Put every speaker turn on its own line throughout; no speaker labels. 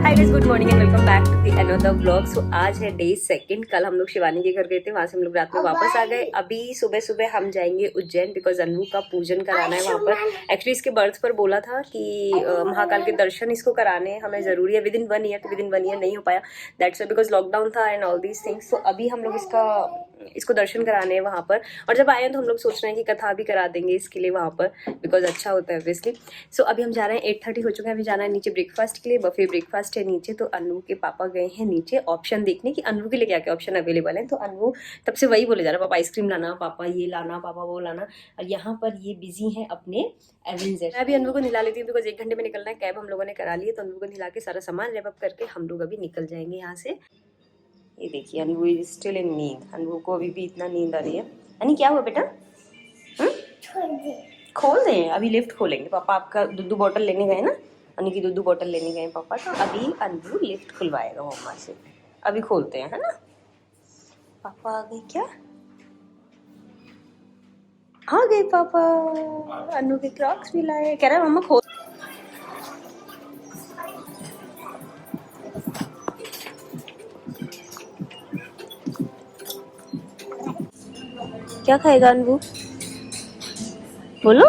Hi guys, good morning and welcome back to the another vlog. So आज है day second. कल हम लोग शिवानी के घर गए थे, वहां से हम लोग रात में वापस आ गए। अभी सुबह सुबह हम जाएंगे उज्जैन बिकॉज अनु का पूजन कराना है वहां पर। एक्चुअली इसके बर्थ पर बोला था कि महाकाल के दर्शन इसको कराने हैं, हमें जरूरी है विद इन 1 ईयर। तो विद इन 1 ईयर नहीं हो पाया, दैट्स वाई बिकॉज लॉकडाउन था एंड ऑल दीज थिंग्स। तो अभी हम लोग इसको दर्शन कराने हैं वहां पर। और जब आए तो हम लोग सोच रहे हैं कि कथा भी करा देंगे इसके लिए वहां पर, बिकॉज अच्छा होता है ऑब्वियसली। सो अभी हम जा रहे हैं, 8:30 हो चुका है। अभी जाना है नीचे ब्रेकफास्ट के लिए, बफे ब्रेकफास्ट है नीचे। तो अनु के पापा गए हैं नीचे ऑप्शन देखने कि अनु के लिए क्या क्या ऑप्शन अवेलेबल है। तो अनु तब से वही बोले जा रहा, पापा आइसक्रीम लाना, पापा ये लाना, पापा वो लाना। और यहाँ पर ये बिजी हैं अपने एवेंजर। मैं अभी अनु को नहला लेती हूँ बिकॉज 1 घंटे में निकलना है। कैब हम लोगों ने करा ली है, तो अनु को नहला के सारा सामान रैप अप करके हम लोग अभी निकल जाएंगे यहाँ से। ये देखिए अनु इज स्टिल इन नींद। अनु को अभी भी इतना नींद आ रही है। अनु क्या हुआ बेटा? खोल दें? अभी लिफ्ट खोलेंगे। पापा आपका दूध बॉटल लेने गए ना, अनु की दूध बॉटल लेने गए पापा। तो अभी अनु लिफ्ट खुलवाएगा मम्मा से। अभी खोलते हैं, है ना? पापा आ गए क्या? आ गए पापा। अनु के क्रॉक्स भी लाए। कह रहा है मम्मा खोल। क्या खाएगा अनु? बोलो।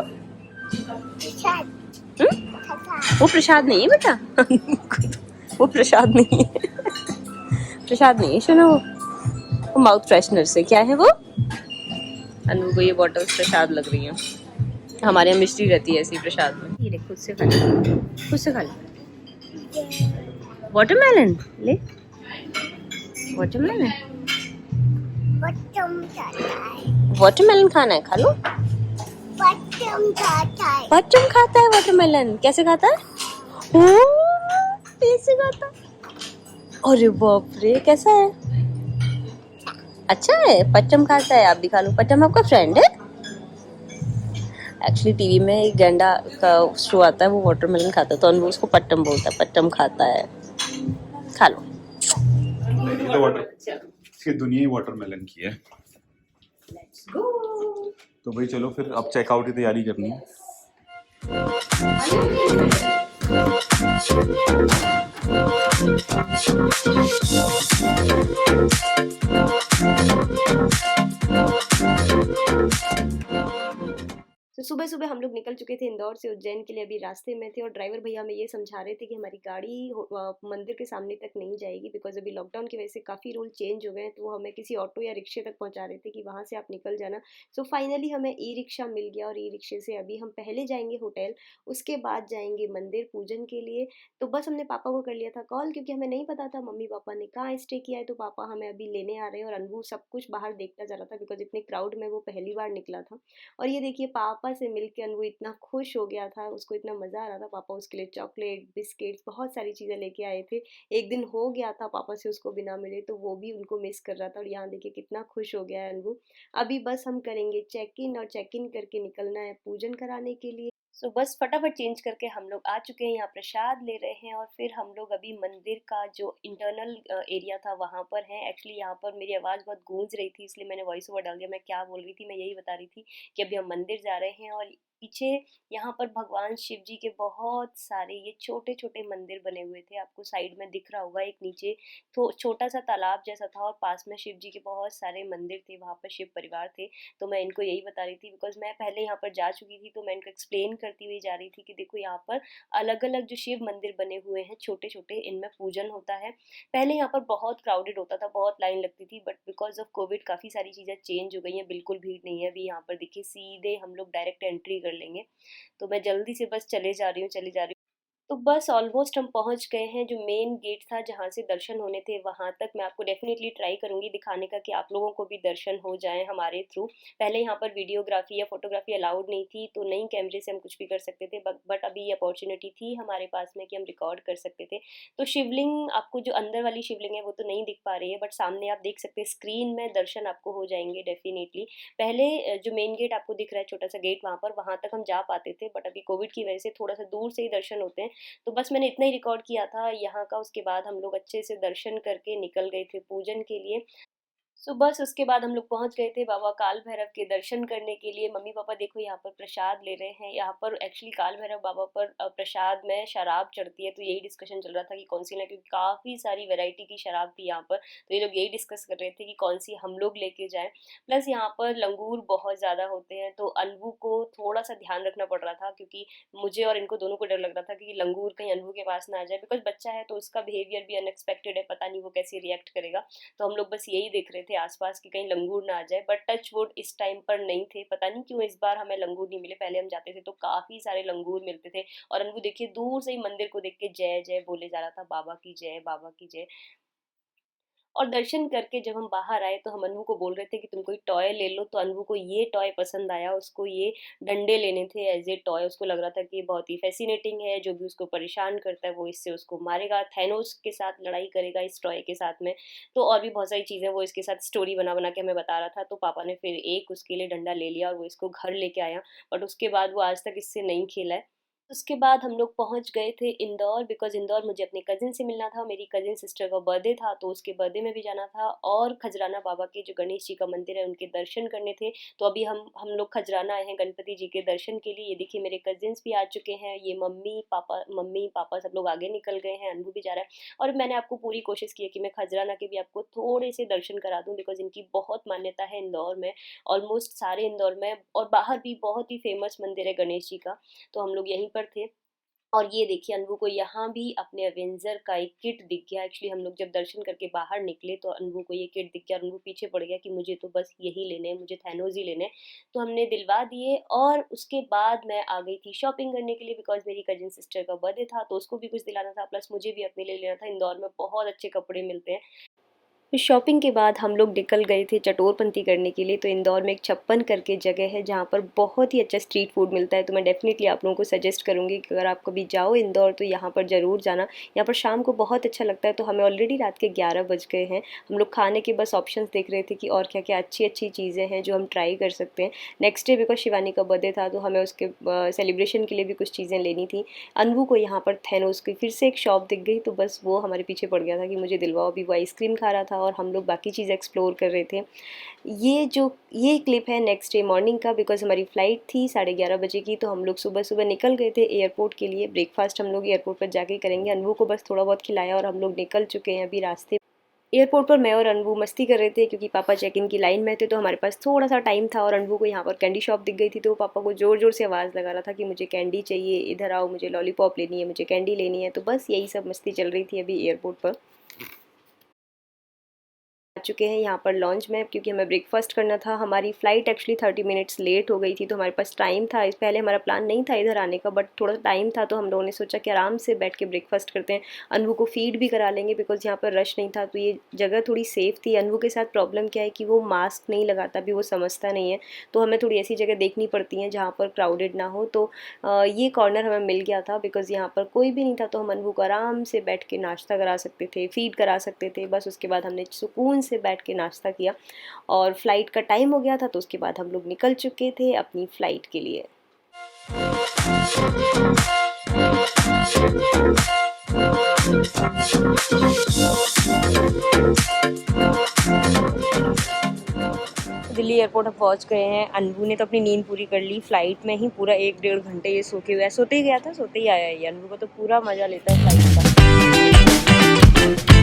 वो प्रसाद नहीं है बेटा। वो प्रसाद नहीं है। प्रसाद नहीं है, सुनो। वो माउथ फ्रेशनर से। क्या है वो? अनु को ये बॉटल्स प्रसाद लग रही हैं। हमारे यहाँ मिष्टी रहती है ऐसी प्रसाद में। ये देख, खुद से खा ले, खुद से खा ले। वाटरमेलन ले, वाटरमेलन। वाटरमेलन खाना है, खा लो। बच्चम खाता है वाटरमेलन। कैसे खाता है? कैसे खाता है? अरे बाप रे, कैसा है? अच्छा है, पच्चम खाता है। आप भी खा लो। पच्चम आपका फ्रेंड है? एक्चुअली टीवी में एक गैंडा का शो आता है, वो वाटरमेलन खाता है, तो अनु उसको पट्टम बोलता है। पट्टम खाता है, खा लो।
तो इसकी दुनिया ही वाटरमेलन की है।
Let's go.
तो भाई चलो फिर अब चेकआउट की तैयारी करनी है।
तो सुबह सुबह हम लोग निकल चुके थे इंदौर से उज्जैन के लिए। अभी रास्ते में थे और ड्राइवर भैया हमें ये समझा रहे थे कि हमारी गाड़ी मंदिर के सामने तक नहीं जाएगी बिकॉज अभी लॉकडाउन की वजह से काफ़ी रूल चेंज हो गए हैं। तो वो हमें किसी ऑटो या रिक्शे तक पहुंचा रहे थे कि वहां से आप निकल जाना। सो फाइनली हमें ई रिक्शा मिल गया और ई रिक्शे से अभी हम पहले जाएंगे होटल, उसके बाद जाएंगे मंदिर पूजन के लिए। तो बस हमने पापा को कर लिया था कॉल क्योंकि हमें नहीं पता था मम्मी पापा ने कहाँ स्टे किया है। तो पापा हमें अभी लेने आ रहे हैं और अनबू सब कुछ बाहर देखता जा रहा था बिकॉज इतने क्राउड में वो पहली बार निकला था। और ये देखिए पापा से मिलकर अनु इतना खुश हो गया था, उसको इतना मज़ा आ रहा था। पापा उसके लिए चॉकलेट, बिस्किट्स, बहुत सारी चीज़ें लेके आए थे। एक दिन हो गया था पापा से उसको बिना मिले, तो वो भी उनको मिस कर रहा था। और यहाँ देखिए कितना खुश हो गया है अनु। अभी बस हम करेंगे चेक इन और चेक इन करके निकलना है पूजन कराने के लिए। सो बस फटाफट चेंज करके हम लोग आ चुके हैं, यहाँ प्रसाद ले रहे हैं और फिर हम लोग अभी मंदिर का जो इंटरनल एरिया था वहाँ पर हैं। एक्चुअली यहाँ पर मेरी आवाज़ बहुत गूंज रही थी, इसलिए मैंने वॉइस ओवर डाल दिया। मैं क्या बोल रही थी, मैं यही बता रही थी कि अभी हम मंदिर जा रहे हैं और पीछे यहाँ पर भगवान शिव जी के बहुत सारे ये छोटे छोटे मंदिर बने हुए थे। आपको साइड में दिख रहा होगा एक नीचे तो छोटा सा तालाब जैसा था और पास में शिव जी के बहुत सारे मंदिर थे, वहाँ पर शिव परिवार थे। तो मैं इनको यही बता रही थी बिकॉज मैं पहले यहाँ पर जा चुकी थी, तो मैं इनको एक्सप्लेन करती हुई जा रही थी कि देखो यहाँ पर अलग अलग जो शिव मंदिर बने हुए हैं छोटे छोटे, इनमें पूजन होता है। पहले यहाँ पर बहुत क्राउडेड होता था, बहुत लाइन लगती थी, बट बिकॉज ऑफ कोविड काफ़ी सारी चीज़ें चेंज हो गई हैं, बिल्कुल भीड़ नहीं है अभी यहाँ पर। देखिए सीधे हम लोग डायरेक्ट एंट्री कर लेंगे। तो मैं जल्दी से बस चले जा रही हूँ, चले जा रही हूँ। तो बस ऑलमोस्ट हम पहुंच गए हैं। जो मेन गेट था जहाँ से दर्शन होने थे वहां तक मैं आपको डेफिनेटली ट्राई करूंगी दिखाने का कि आप लोगों को भी दर्शन हो जाएं हमारे थ्रू। पहले यहाँ पर वीडियोग्राफी या फोटोग्राफी अलाउड नहीं थी, तो नई कैमरे से हम कुछ भी कर सकते थे, बट अभी ये अपॉर्चुनिटी थी हमारे पास में कि हम रिकॉर्ड कर सकते थे। तो शिवलिंग, आपको जो अंदर वाली शिवलिंग है वो तो नहीं दिख पा रही है, बट सामने आप देख सकते हैं स्क्रीन में, दर्शन आपको हो जाएंगे डेफिनेटली। पहले जो मेन गेट आपको दिख रहा है छोटा सा गेट, वहां तक हम जा पाते थे, बट अभी कोविड की वजह से थोड़ा सा दूर से ही दर्शन होते हैं। तो बस मैंने इतना ही रिकॉर्ड किया था यहाँ का। उसके बाद हम लोग अच्छे से दर्शन करके निकल गए थे पूजन के लिए। सो बस उसके बाद हम लोग पहुँच गए थे बाबा काल भैरव के दर्शन करने के लिए। मम्मी-पापा देखो यहाँ पर प्रसाद ले रहे हैं। यहाँ पर एक्चुअली काल भैरव बाबा पर प्रसाद में शराब चढ़ती है, तो यही डिस्कशन चल रहा था कि कौन-सी लें, क्योंकि काफ़ी सारी वैरायटी की शराब थी यहाँ पर। तो ये लोग यही डिस्कस कर रहे थे कि कौन-सी हम लोग लेके जाएँ। प्लस यहाँ पर लंगूर बहुत ज़्यादा होते हैं, तो अनबू को थोड़ा-सा ध्यान रखना पड़ रहा था, क्योंकि मुझे और इनको दोनों को डर लग रहा था कि लंगूर कहीं अनबू के पास ना आ जाए, बिकॉज़ बच्चा है तो उसका बिहेवियर भी अनएक्सपेक्टेड है, पता नहीं वो कैसे रिएक्ट करेगा। तो हम लोग बस यही देख रहे थे आसपास कि कहीं लंगूर ना आ जाए, बट टच वुड इस टाइम पर नहीं थे। पता नहीं क्यों इस बार हमें लंगूर नहीं मिले। पहले हम जाते थे तो काफी सारे लंगूर मिलते थे, और अनबू देखिए दूर से ही मंदिर को देख के जय जय बोले जा रहा था, बाबा की जय, बाबा की जय। और दर्शन करके जब हम बाहर आए तो हम अनू को बोल रहे थे कि तुम कोई टॉय ले लो, तो अनू को ये टॉय पसंद आया। उसको ये डंडे लेने थे एज ए टॉय। उसको लग रहा था कि बहुत ही फैसिनेटिंग है, जो भी उसको परेशान करता है वो इससे उसको मारेगा, थैनोस के साथ लड़ाई करेगा इस टॉय के साथ में। तो और भी बहुत सारी चीज़ें वो इसके साथ स्टोरी बना बना के हमें बता रहा था। तो पापा ने फिर एक उसके लिए डंडा ले लिया और वो इसको घर लेके आया, बट उसके बाद वो आज तक इससे नहीं खेला है। उसके बाद हम लोग पहुंच गए थे इंदौर, बिकॉज इंदौर मुझे अपने कज़िन से मिलना था। मेरी कज़िन सिस्टर का बर्थडे था, तो उसके बर्थडे में भी जाना था, और खजराना बाबा के जो गणेश जी का मंदिर है उनके दर्शन करने थे। तो अभी हम लोग खजराना आए हैं गणपति जी के दर्शन के लिए। ये देखिए मेरे कज़िन्स भी आ चुके हैं। ये मम्मी पापा सब लोग आगे निकल गए हैं, अनबू भी जा रहा है। और मैंने आपको पूरी कोशिश की है कि मैं खजराना के भी आपको थोड़े से दर्शन करा दूँ, बिकॉज इनकी बहुत मान्यता है इंदौर में। ऑलमोस्ट सारे इंदौर में और बाहर भी बहुत ही फेमस मंदिर है गणेश जी का। तो हम लोग यहीं पर थे। और ये देखिए अनबू को यहाँ भी अपने अवेंजर का एक किट दिख गया। एक्चुअली हम लोग जब दर्शन करके बाहर निकले तो अनबू को ये किट दिख गया। अनबू पीछे पड़ गया कि मुझे तो बस यही लेने हैं, मुझे थैनोस ही लेने हैं। तो हमने दिलवा दिए, और उसके बाद मैं आ गई थी शॉपिंग करने के लिए, बिकॉज मेरी कजिन सिस्टर का बर्थडे था तो उसको भी कुछ दिलाना था, प्लस मुझे भी अपने लिए लेना था। इंदौर में बहुत अच्छे कपड़े मिलते हैं। फिर शॉपिंग के बाद हम लोग निकल गए थे चटोरपंती करने के लिए। तो इंदौर में एक छप्पन करके जगह है जहाँ पर बहुत ही अच्छा स्ट्रीट फूड मिलता है। तो मैं डेफिनेटली आप लोगों को सजेस्ट करूँगी कि अगर आप कभी जाओ इंदौर तो यहाँ पर ज़रूर जाना। यहाँ पर शाम को बहुत अच्छा लगता है। तो हमें ऑलरेडी रात के 11 बज गए हैं। हम लोग खाने के बस ऑप्शंस देख रहे थे कि और क्या क्या अच्छी अच्छी चीज़ें हैं जो हम ट्राई कर सकते हैं। नेक्स्ट डे बिकॉज शिवानी का बर्थडे था तो हमें उसके सेलिब्रेशन के लिए भी कुछ चीज़ें लेनी थी। अनबू को यहाँ पर थैनोस की फिर से एक शॉप दिख गई, तो बस वो हमारे पीछे पड़ गया था कि मुझे दिलवाओ। अभी वो आइसक्रीम खा रहा था और हम लोग बाकी चीज़ एक्सप्लोर कर रहे थे। ये क्लिप है नेक्स्ट डे मॉर्निंग का, बिकॉज हमारी फ़्लाइट थी 11:30 बजे की। तो हम लोग सुबह सुबह निकल गए थे एयरपोर्ट के लिए। ब्रेकफास्ट हम लोग एयरपोर्ट पर जाके करेंगे। अनबू को बस थोड़ा बहुत खिलाया और हम लोग निकल चुके हैं अभी रास्ते। एयरपोर्ट पर मैं और अनबू मस्ती कर रहे थे क्योंकि पापा चेक इन की लाइन में थे, तो हमारे पास थोड़ा सा टाइम था। और अनबू को यहाँ पर कैंडी शॉप दिख गई थी, तो वो पापा को ज़ोर ज़ोर से आवाज़ लगा रहा था कि मुझे कैंडी चाहिए, इधर आओ, मुझे लॉलीपॉप लेनी है, मुझे कैंडी लेनी है। तो बस यही सब मस्ती चल रही थी अभी एयरपोर्ट पर। आ चुके हैं यहाँ पर लॉन्च में, क्योंकि हमें ब्रेकफास्ट करना था। हमारी फ़्लाइट एक्चुअली 30 मिनट्स लेट हो गई थी, तो हमारे पास टाइम था। इस पहले हमारा प्लान नहीं था इधर आने का, बट थोड़ा टाइम था तो हम लोगों ने सोचा कि आराम से बैठ के ब्रेकफास्ट करते हैं। अनबू को फीड भी करा लेंगे बिकॉज यहाँ पर रश नहीं था, तो ये जगह थोड़ी सेफ़ थी। अनबू के साथ प्रॉब्लम क्या है कि वो मास्क नहीं लगाता, भी वो समझता नहीं है। तो हमें थोड़ी ऐसी जगह देखनी पड़ती हैं जहाँ पर क्राउडेड ना हो। तो ये कॉर्नर हमें मिल गया था बिकॉज यहाँ पर कोई भी नहीं था, तो हम अनबू को आराम से बैठ के नाश्ता करा सकते थे, फीड करा सकते थे। बस उसके बाद हमने सुकून से बैठ के नाश्ता किया, और फ्लाइट का टाइम हो गया था, तो उसके बाद हम लोग निकल चुके थे अपनी फ्लाइट के लिए। दिल्ली एयरपोर्ट अब पहुंच गए हैं। अनबू ने तो अपनी नींद पूरी कर ली फ्लाइट में ही। पूरा 1-1.5 घंटे ये सो के हुआ है। सोते ही गया था, सोते ही आया है। अनबू को तो पूरा मजा लेता है फ्लाइट का।